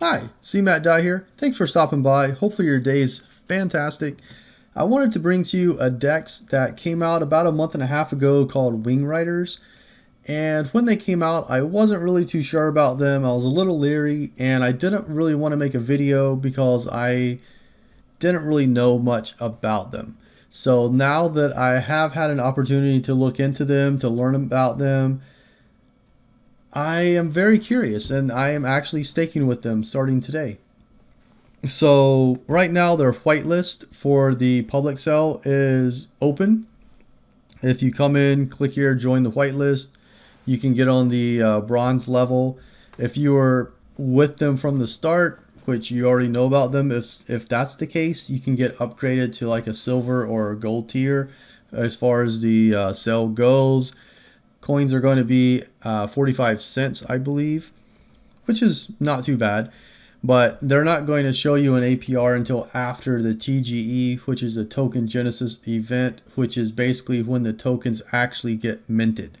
Hi, CMattDye here. Thanks for stopping by. Hopefully your day is fantastic. I wanted to bring to you a DEX that came out about a month and a half ago called Wingriders. And when they came out, I wasn't really too sure about them. I was a little leery and I didn't really want to make a video because I didn't really know much about them. So now that I have had an opportunity to look into them, to learn about them, I am very curious and I am actually staking with them starting today. So right now their whitelist for the public sale is open. If you come in, click here, join the whitelist, you can get on the bronze level. If you were with them from the start, which you already know about them, if that's the case, you can get upgraded to like a silver or a gold tier as far as the sale goes. Coins are going to be 45 cents, I believe, which is not too bad. But they're not going to show you an APR until after the TGE, which is a token genesis event, which is basically when the tokens actually get minted.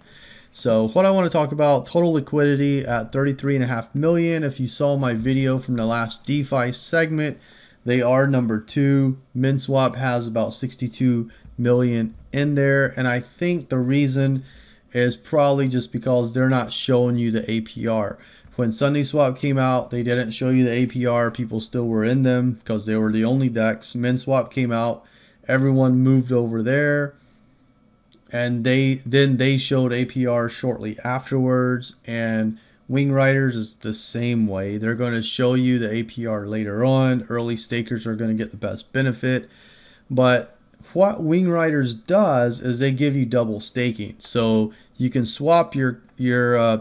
So what I want to talk about, total liquidity at 33.5 million. If you saw my video from the last DeFi segment, they are number 2. MinSwap has about 62 million in there. And I think the reason is probably just because they're not showing you the APR. When SundaeSwap came out, they didn't show you the APR. People still were in them because they were the only DEX. MinSwap came out, everyone moved over there, and then they showed APR shortly afterwards. And Wingriders is the same way. They're going to show you the APR later on. Early stakers are going to get the best benefit. But what Wingriders does is they give you double staking. So you can swap your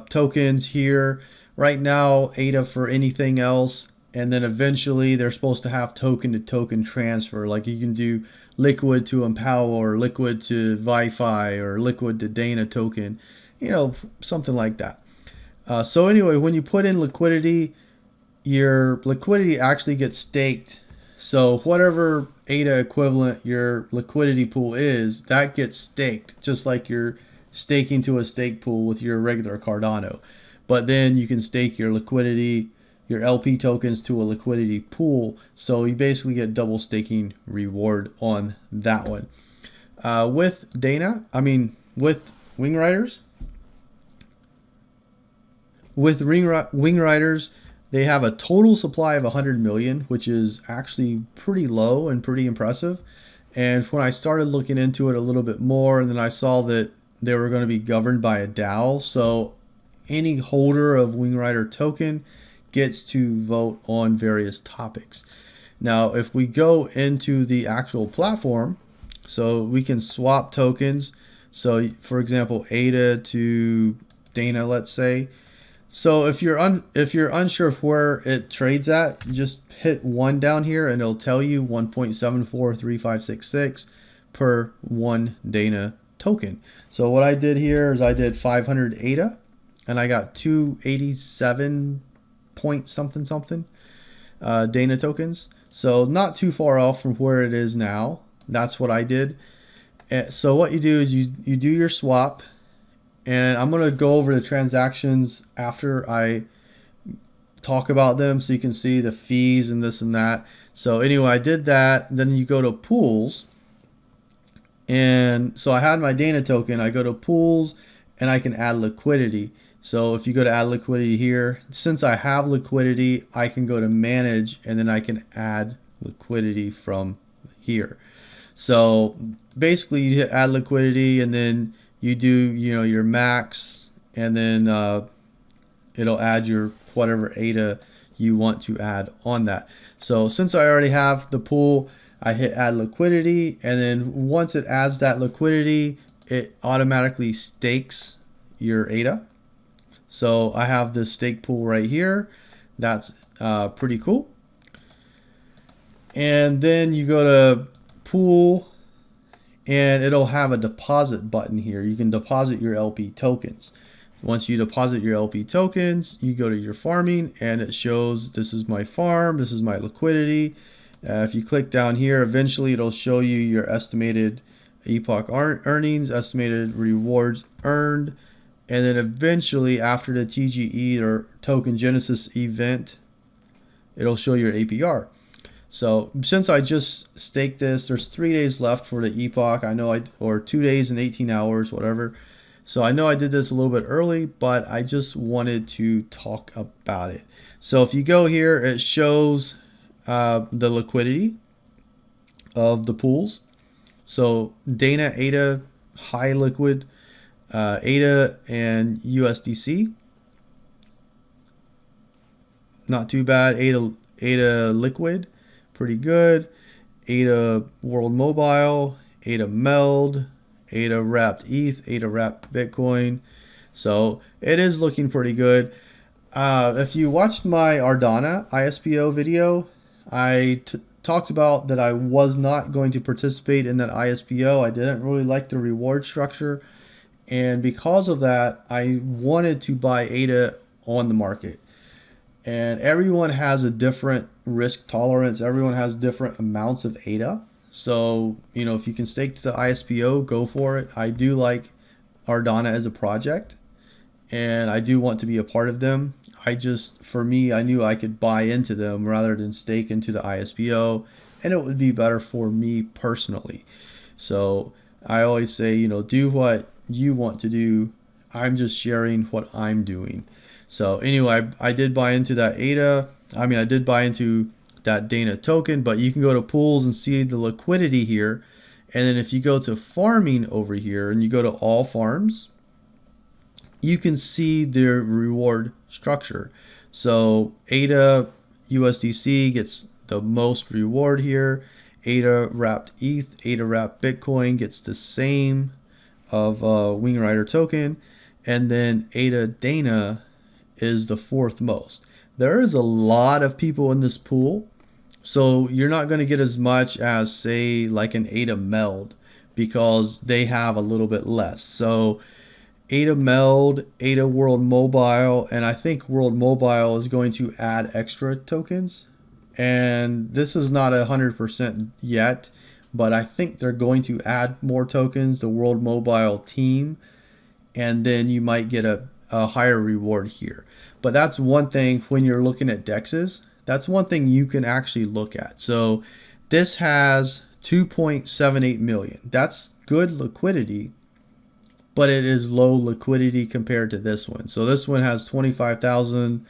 tokens here. Right now, ADA for anything else, and then eventually they're supposed to have token-to-token transfer. Like you can do Liquid to Empower, or Liquid to Wi-Fi, or Liquid to Dana token, something like that. So anyway, when you put in liquidity, your liquidity actually gets staked. So whatever ADA equivalent your liquidity pool is, that gets staked, just like you're staking to a stake pool with your regular Cardano. But then you can stake your liquidity, your LP tokens to a liquidity pool. So you basically get double staking reward on that one. With Wingriders, Wingriders, they have a total supply of 100 million, which is actually pretty low and pretty impressive. And when I started looking into it a little bit more, and then I saw that they were going to be governed by a DAO. So any holder of Wingrider token gets to vote on various topics. Now, if we go into the actual platform, so we can swap tokens. So for example, ADA to Dana, let's say. So if you're unsure of where it trades at, just hit 1 down here and it'll tell you 1.743566 per 1 Dana token. So what I did here is I did 500 ADA and I got 287 point something Dana tokens. So not too far off from where it is now. That's what I did. So what you do is you do your swap, and I'm going to go over the transactions after I talk about them so you can see the fees and this and that. So anyway, I did that. Then you go to pools. And so I had my Dana token. I go to pools and I can add liquidity. So if you go to add liquidity here, since I have liquidity, I can go to manage and then I can add liquidity from here. So basically you hit add liquidity and then you do your max, and then it'll add your whatever ADA you want to add on that. So since I already have the pool, I hit add liquidity, and then once it adds that liquidity, it automatically stakes your ADA. So I have this stake pool right here. That's pretty cool. And then you go to pool, and it'll have a deposit button here. You can deposit your LP tokens. Once you deposit your LP tokens, you go to your farming, and it shows this is my farm, this is my liquidity. If you click down here, eventually it'll show you your estimated epoch earnings, estimated rewards earned, and then eventually after the TGE or token genesis event, it'll show your APR. So since I just staked this, there's 3 days left for the epoch. I know or 2 days and 18 hours, whatever. So I know I did this a little bit early, but I just wanted to talk about it. So if you go here, it shows the liquidity of the pools. So Dana, ADA, high liquid, ADA, and USDC. Not too bad. ADA liquid, pretty good. ADA World Mobile, ADA Meld, ADA Wrapped ETH, ADA Wrapped Bitcoin. So it is looking pretty good. If you watched my Cardano ISPO video, I talked about that I was not going to participate in that ISPO. I didn't really like the reward structure. And because of that, I wanted to buy ADA on the market. And everyone has a different risk tolerance. Everyone has different amounts of ADA. So, you know, if you can stake to the ISPO, go for it. I do like Cardano as a project, and I do want to be a part of them. For me, I knew I could buy into them rather than stake into the ISPO, and it would be better for me personally. So I always say, you know, do what you want to do. I'm just sharing what I'm doing. So anyway, I did buy into that ADA. I did buy into that Dana token, but you can go to pools and see the liquidity here. And then if you go to farming over here and you go to all farms, you can see their reward structure. So ADA USDC gets the most reward here. ADA Wrapped ETH, ADA Wrapped Bitcoin gets the same of Wingrider token. And then ADA Dana is the fourth most. There is a lot of people in this pool, so you're not going to get as much as, say, like an ADA Meld, because they have a little bit less. So ADA Meld, ADA World Mobile, and I think World Mobile is going to add extra tokens. And this is not 100% yet, but I think they're going to add more tokens, the World Mobile team, and then you might get a higher reward here. But that's one thing when you're looking at DEXs. That's one thing you can actually look at. So this has 2.78 million. That's good liquidity, but it is low liquidity compared to this one. So this one has 25,000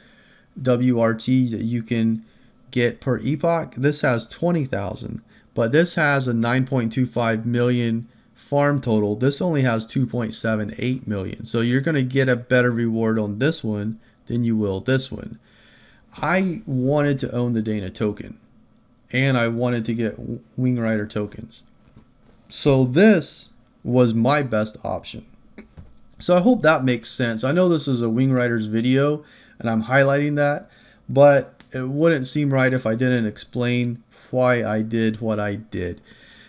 WRT that you can get per epoch. This has 20,000, but this has a 9.25 million farm total. This only has 2.78 million. So you're going to get a better reward on this one than you will this one. I wanted to own the Dana token, and I wanted to get Wingrider tokens. So this was my best option. So I hope that makes sense. I know this is a Wingriders video, and I'm highlighting that, but it wouldn't seem right if I didn't explain why I did what I did.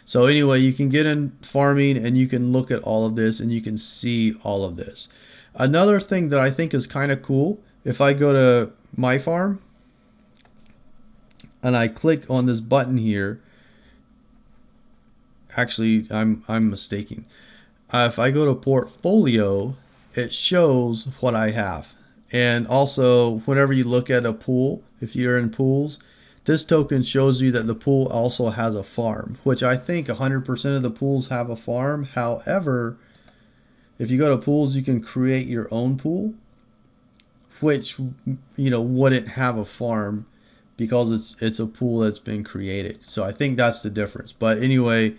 So anyway, you can get in farming and you can look at all of this and you can see all of this. Another thing that I think is kind of cool, if I go to my farm and I click on this button here, actually I'm mistaken. If I go to portfolio, it shows what I have. And also, whenever you look at a pool, if you're in pools, this token shows you that the pool also has a farm, which I think 100% of the pools have a farm. However, if you go to pools, you can create your own pool, which, you know, wouldn't have a farm because it's a pool that's been created. So I think that's the difference. But anyway,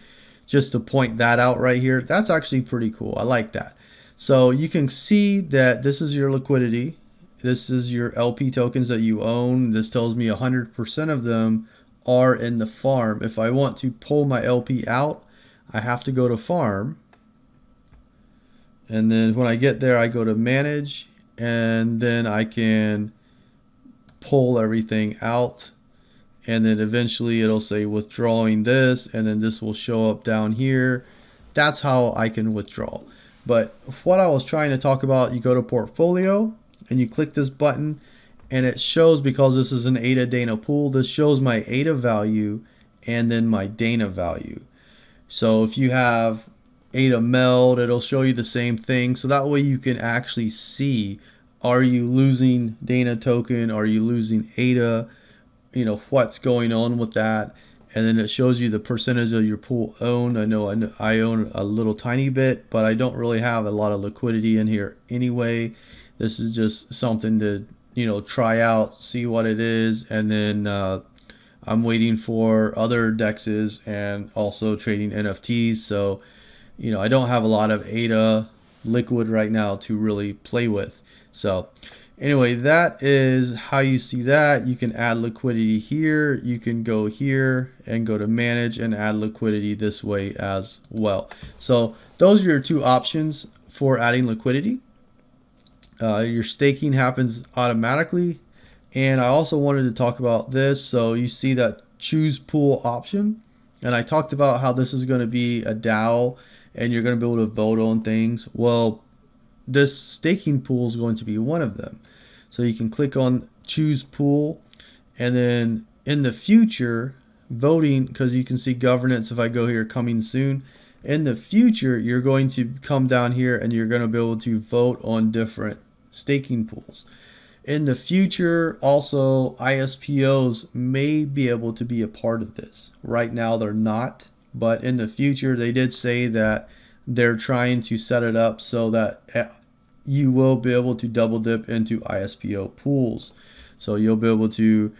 just to point that out right here, that's actually pretty cool. I like that. So you can see that this is your liquidity. This is your LP tokens that you own. This tells me 100% of them are in the farm. If I want to pull my LP out, I have to go to farm. And then when I get there, I go to manage, and then I can pull everything out. And then eventually it'll say withdrawing this, and then this will show up down here. That's how I can withdraw. But what I was trying to talk about, you go to portfolio and you click this button, and it shows, because this is an ADA Dana pool, this shows my ADA value and then my Dana value. So if you have ADA Meld, it'll show you the same thing. So that way you can actually see, are you losing Dana token? Are you losing ADA? what's going on with that. And then it shows you the percentage of your pool owned. I know I own a little tiny bit, but I don't really have a lot of liquidity in here anyway. This is just something to try out, see what it is, and then I'm waiting for other dexes and also trading NFTs. So I don't have a lot of ADA liquid right now to really play with. So anyway, that is how you see that. You can add liquidity here. You can go here and go to manage and add liquidity this way as well. So those are your two options for adding liquidity. Your staking happens automatically. And I also wanted to talk about this. So you see that choose pool option. And I talked about how this is going to be a DAO and you're going to be able to vote on things. Well, this staking pool is going to be one of them. So you can click on choose pool, and then in the future voting, because you can see governance if I go here, coming soon. In the future, you're going to come down here and you're going to be able to vote on different staking pools. In the future, also ISPOs may be able to be a part of this. Right now they're not, but in the future they did say that they're trying to set it up so that you will be able to double dip into ISPO pools. So you'll be able to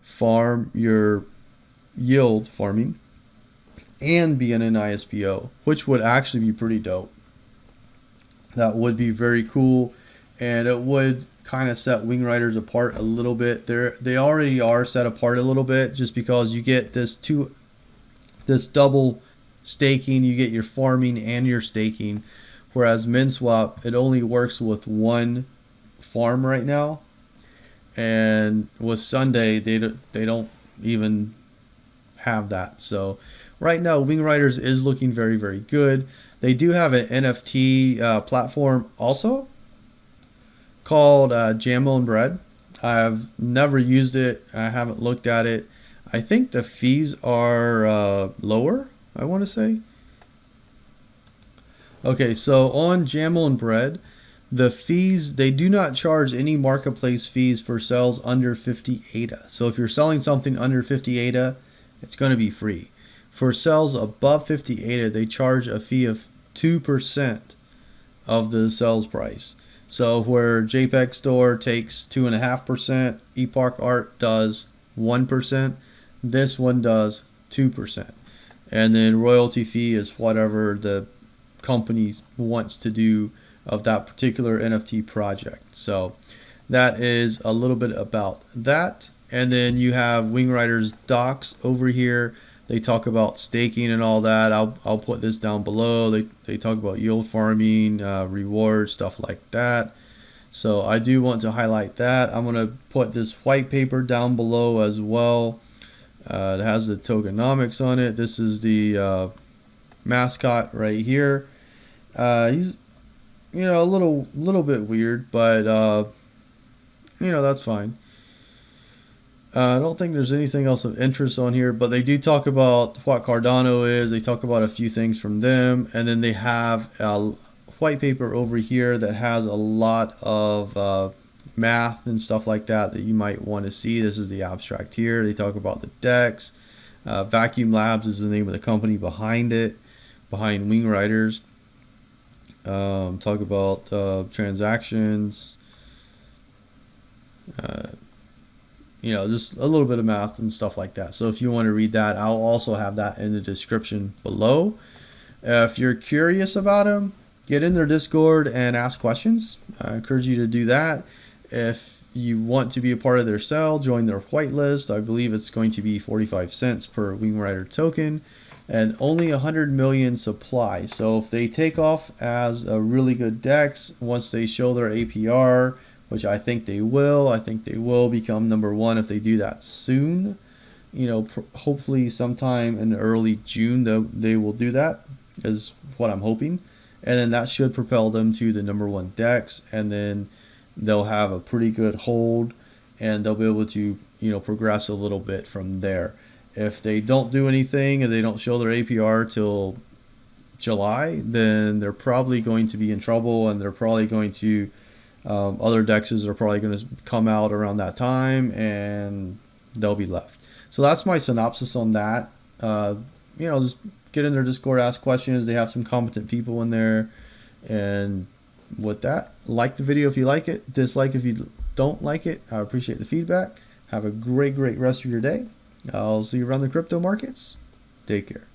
farm your yield farming and be in an ISPO, which would actually be pretty dope. That would be very cool, and it would kind of set Wingriders apart a little bit. They already are set apart a little bit, just because you get this double staking. You get your farming and your staking, whereas MinSwap, it only works with one farm right now, and with Sunday they don't even have that. So right now Wingriders is looking very, very good. They do have an NFT platform also called Jam on Bread. I've never used it. I haven't looked at it. I think the fees are lower, I want to say. Okay, so on Jam on Bread, the fees, they do not charge any marketplace fees for sales under 50 ADA. So if you're selling something under 50 ADA, it's going to be free. For sales above 50 ADA, they charge a fee of 2% of the sales price. So where JPEG Store takes 2.5%, Epoch Art does 1%, this one does 2%. And then royalty fee is whatever the company wants to do of that particular NFT project. So that is a little bit about that. And then you have Wingriders docs over here. They talk about staking and all that. I'll put this down below. They talk about yield farming, rewards, stuff like that. So I do want to highlight that. I'm going to put this white paper down below as well. It has the tokenomics on it. This is the mascot right here. He's a little bit weird, but that's fine. I don't think there's anything else of interest on here, but they do talk about what Cardano is. They talk about a few things from them, and then they have a white paper over here that has a lot of math and stuff like that you might want to see. This is the abstract here. They talk about the DEX. Vacuum Labs is the name of the company behind it, behind Wingriders. Talk about transactions. Just a little bit of math and stuff like that. So if you want to read that, I'll also have that in the description below. If you're curious about them, get in their Discord and ask questions. I encourage you to do that. If you want to be a part of their sale, join their whitelist. I believe it's going to be 45 cents per Wingrider token and only 100 million supply. So if they take off as a really good DEX, once they show their APR, which I think they will. I think they will become #1 if they do that soon. Hopefully sometime in early June they will do that, is what I'm hoping. And then that should propel them to the #1 DEX, and then they'll have a pretty good hold, and they'll be able to progress a little bit from there. If they don't do anything and they don't show their APR till July, then they're probably going to be in trouble, and they're probably going to other DEXs are probably going to come out around that time, and they'll be left. So that's my synopsis on that. Just get in their Discord, ask questions. They have some competent people in there. And with that, like the video if you like it, dislike if you don't like it. I appreciate the feedback. Have a great rest of your day. I'll see you around the crypto markets. Take care.